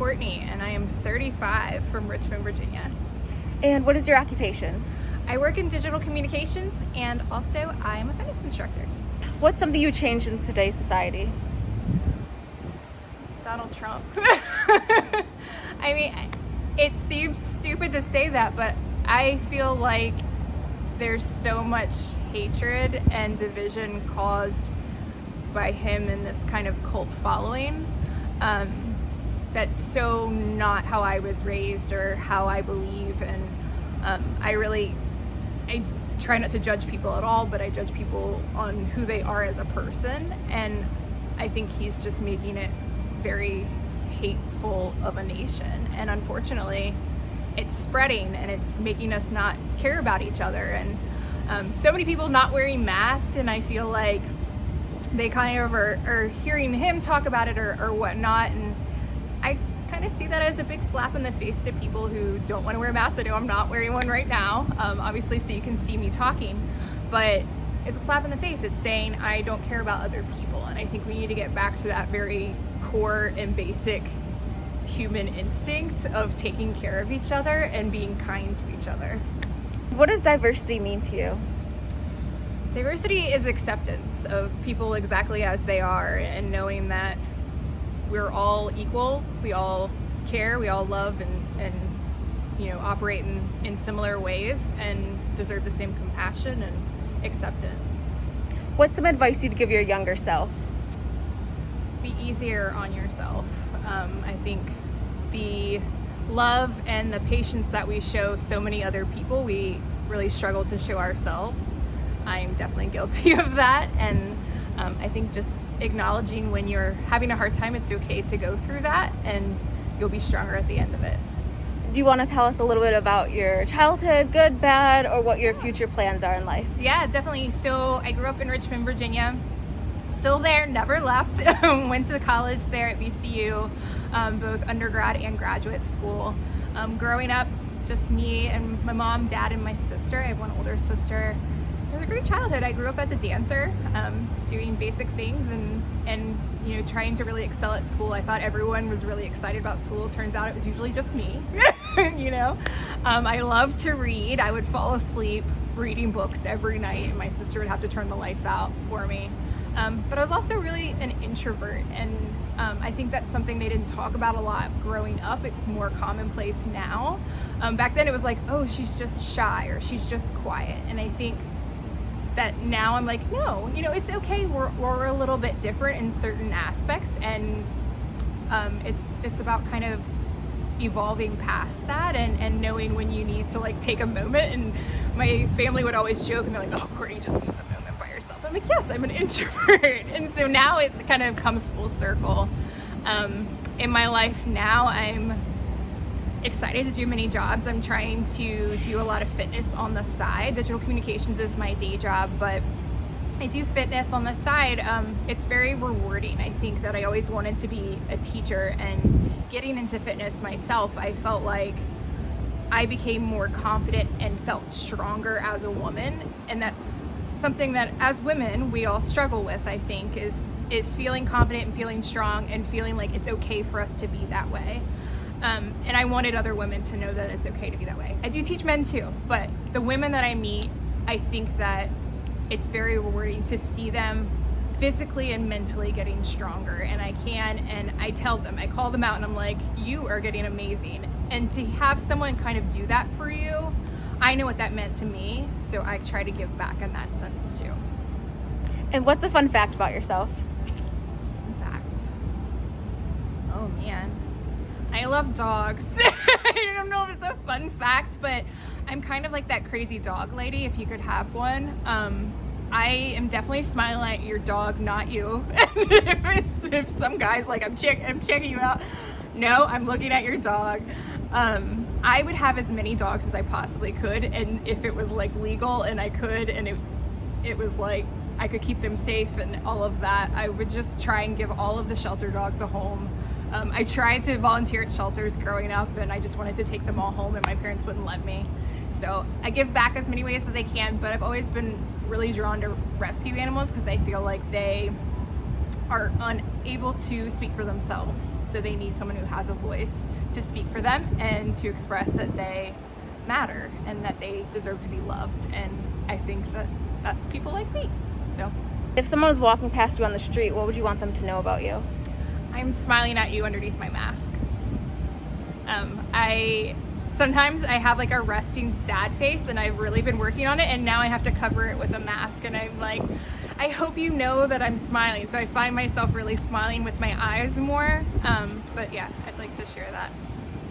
Courtney, and I am 35 from Richmond, Virginia. And what is your occupation? I work in digital communications, and also I am a fitness instructor. What's something you changed in today's society? Donald Trump. I mean, it seems stupid to say that, but I feel like there's so much hatred and division caused by him and this kind of cult following. That's so not how I was raised or how I believe, and I try not to judge people at all, but I judge people on who they are as a person, and I think he's just making it very hateful of a nation, and unfortunately it's spreading and it's making us not care about each other, and so many people not wearing masks, and I feel like they kind of are hearing him talk about it or whatnot, and I kind of see that as a big slap in the face to people who don't want to wear masks. I know I'm not wearing one right now, obviously, so you can see me talking, but it's a slap in the face. It's saying I don't care about other people, and I think we need to get back to that very core and basic human instinct of taking care of each other and being kind to each other. What does diversity mean to you? Diversity is acceptance of people exactly as they are, and knowing that we're all equal, we all care, we all love, and operate in similar ways and deserve the same compassion and acceptance. What's some advice you'd give your younger self? Be easier on yourself. I think the love and the patience that we show so many other people, we really struggle to show ourselves. I'm definitely guilty of that, and I think just acknowledging when you're having a hard time, it's okay to go through that, and you'll be stronger at the end of it. Do you want to tell us a little bit about your childhood, good, bad, or what your future plans are in life? Yeah, definitely. So I grew up in Richmond, Virginia. Still there, never left. Went to college there at VCU, both undergrad and graduate school. Growing up, just me and my mom, dad, and my sister. I have one older sister. It was a great childhood. I grew up as a dancer, doing basic things and trying to really excel at school. I thought everyone was really excited about school. Turns out it was usually just me. I loved to read. I would fall asleep reading books every night, and my sister would have to turn the lights out for me. But I was also really an introvert, and I think that's something they didn't talk about a lot growing up. It's more commonplace now. Back then it was like, oh, she's just shy or she's just quiet, and I think that now I'm like, no, it's okay. We're a little bit different in certain aspects, and it's about kind of evolving past that and knowing when you need to take a moment. And my family would always joke, and they're like, oh, Courtney just needs a moment by herself. I'm like, yes, I'm an introvert. And so now it kind of comes full circle. In my life now, I'm excited to do many jobs. I'm trying to do a lot of fitness on the side. Digital communications is my day job, but I do fitness on the side. It's very rewarding. I think that I always wanted to be a teacher, and getting into fitness myself, I felt like I became more confident and felt stronger as a woman, and that's something that as women we all struggle with, I think, is feeling confident and feeling strong and feeling like it's okay for us to be that way. And I wanted other women to know that it's okay to be that way. I do teach men too, but the women that I meet, I think that it's very rewarding to see them physically and mentally getting stronger, and I tell them, I call them out, and I'm like, you are getting amazing. And to have someone kind of do that for you, I know what that meant to me, so I try to give back in that sense too. And what's a fun fact about yourself? Fact. Oh man. I love dogs. I don't know if it's a fun fact, but I'm kind of like that crazy dog lady, if you could have one. I am definitely smiling at your dog, not you. if some guy's like, I'm checking you out. No, I'm looking at your dog. I would have as many dogs as I possibly could, and if it was legal and I could, and it was I could keep them safe and all of that, I would just try and give all of the shelter dogs a home. I tried to volunteer at shelters growing up, and I just wanted to take them all home, and my parents wouldn't let me. So I give back as many ways as I can, but I've always been really drawn to rescue animals because I feel like they are unable to speak for themselves. So they need someone who has a voice to speak for them and to express that they matter and that they deserve to be loved. And I think that that's people like me. So If someone was walking past you on the street, what would you want them to know about you? I'm smiling at you underneath my mask. Sometimes I have like a resting sad face, and I've really been working on it, and now I have to cover it with a mask, and I'm like, I hope you know that I'm smiling. So I find myself really smiling with my eyes more. But yeah, I'd like to share that.